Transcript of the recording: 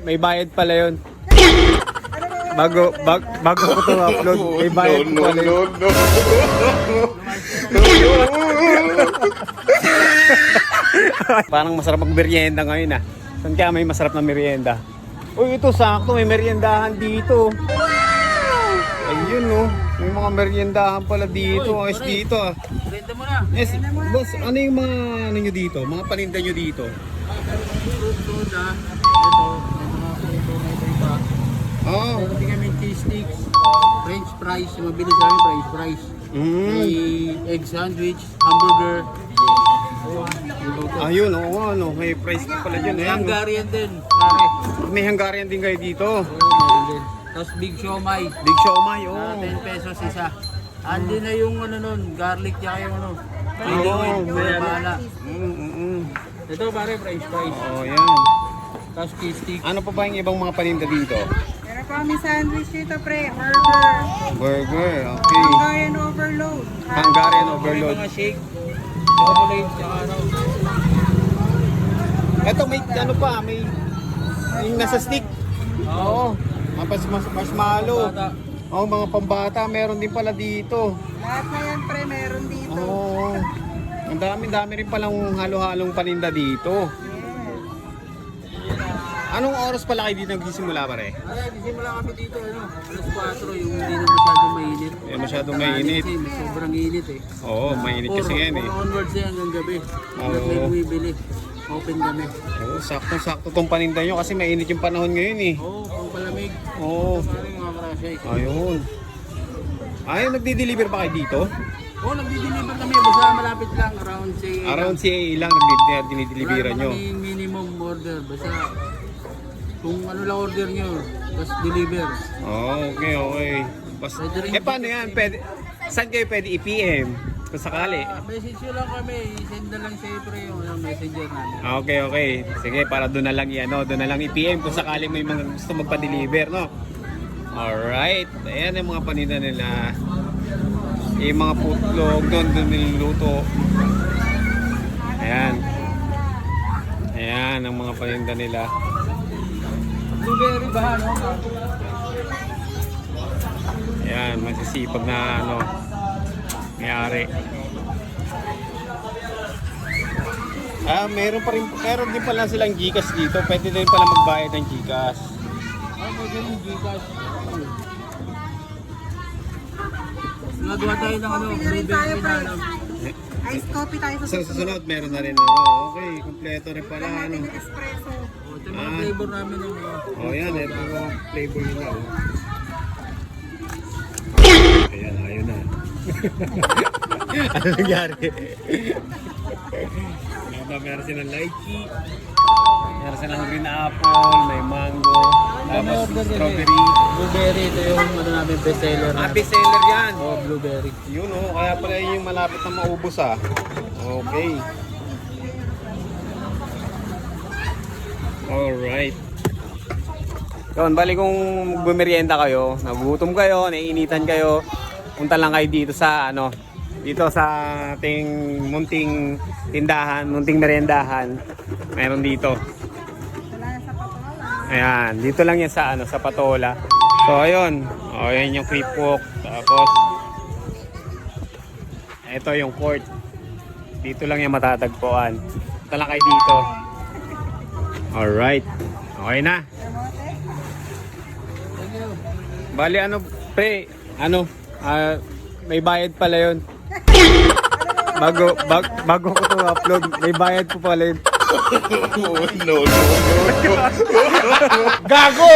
May bayad pala yun. Bago ko ito upload, may bayad pala yun. Parang masarap mag-merienda ngayon ah. Saan kaya may masarap na merienda? Uy, ito sakto, may meriendahan dito. Ayun no, may mga meriendahan pala dito. Ayos dito ah. Renta mo na. Yes, boss, ano yung mga ano nyo dito? Mga paninda nyo dito? Fruit soda. Ito, may mga fruit na iba. Oh. Meron din kami cheese sticks, french fries, yung mabilis namin french fries. May egg sandwich, hamburger. Ayun, oo ano, may price pala dyan. May Ayan, no? Hungarian din, pare. May Hungarian din kayo dito. Oo, meron din. Tapos big siomai. Big siomai, oh. 10 pesos isa. Andi na yung ano nun, garlic tsaka yung ano. Oo, May bahala. Mm. Ito pare, french fries. Oh, yan. Tapos cheese stick. Ano pa ba yung ibang mga paninda dito? Meron pa kami sandwich dito, pre. Burger. Burger, okay. Hungarian overload. Hungarian May overload. mga shake, chocolate, tsaka ano. Ito may ano pa, may yung nasa stick. Oo. Marshmallow. Bata. Oo, mga pambata, meron din pala dito. Lahat na yan, pre. Meron dito. Oo. Ang dami rin palang halo-halong paninda dito. Yes. Anong oras pala kayo dito nagsisimula pare? Ay, disimula kami dito, ano, alas 4, yung hindi na masyadong mainit. Eh, masyadong mainit. Kasi may sobrang init eh. Oo, mainit kasi ngayon eh. 4 onwards yan hanggang gabi. Hanggang Oo. may bumibili. Open kami. Oo, sakto-sakto tong paninda nyo kasi mainit yung panahon ngayon eh. Oo, pang palamig. Oo. Pero yung mga krasya eh. Ayun. Ay, nagdi-deliver ba kayo dito? Oo, nagdi-deliver kami. Basta malapit lang, around say... Around CA lang dinideliveran nyo. Wala naman kaming minimum order. Basta kung ano lang order nyo, tapos deliver. Oh, okay. Pwede rin Paano yan? Pwede, saan kayo pwede i-PM? Kung sakali. Message nyo lang kami. Send na lang siyempre yung messenger namin. Okay. Sige, para doon na lang doon na lang i-PM kung sakali may mga gusto magpa-deliver, no? Alright. Ayan yung mga paninda nila. Yung mga putlog doon niluluto. Ayan. Ayan ang mga paninda nila. Blueberry ba, no? Ayan, masisipag na mayari. Meron din pala silang GCash dito. Pwede din pala magbayad ng GCash. Ay, pwede yung Gcash. Nagawa tayo ng ano, Coffee na rin tayo, blueberry pre. na ano. Iced coffee tayo sa Sa susunod. susunod, meron na rin. Okay, kompleto rin pala. Kailangan natin yung espresso. O, ito yung mga flavor namin ng Yan. Ito yung flavor nila. Ayan, ayun na. Ano nangyari? Meron silang lychee. Meron silang green apple, may mango, tapos strawberry. Blueberry, ito yung ano namin bestseller. Bestseller yan. Oh, blueberry. Yun kaya pala yun yung malapit na maubos ah. Okay. Alright. Yun, bali kung bumerienda kayo, nagugutom kayo, naiinitan kayo, punta lang kayo dito sa dito sa ating munting tindahan, munting meriendahan. Meron dito. Wala na sa patola. Ayan, dito lang yan sa sa Patola. So ayun, ayan yung creep walk. Tapos ito yung court. Dito lang yan matatagpuan. Punta lang kayo dito. Alright. Okay na. Thank you. Bali pre, may bayad pala yun. Bago ko ito upload, may bayad po pala yun. No. Gago!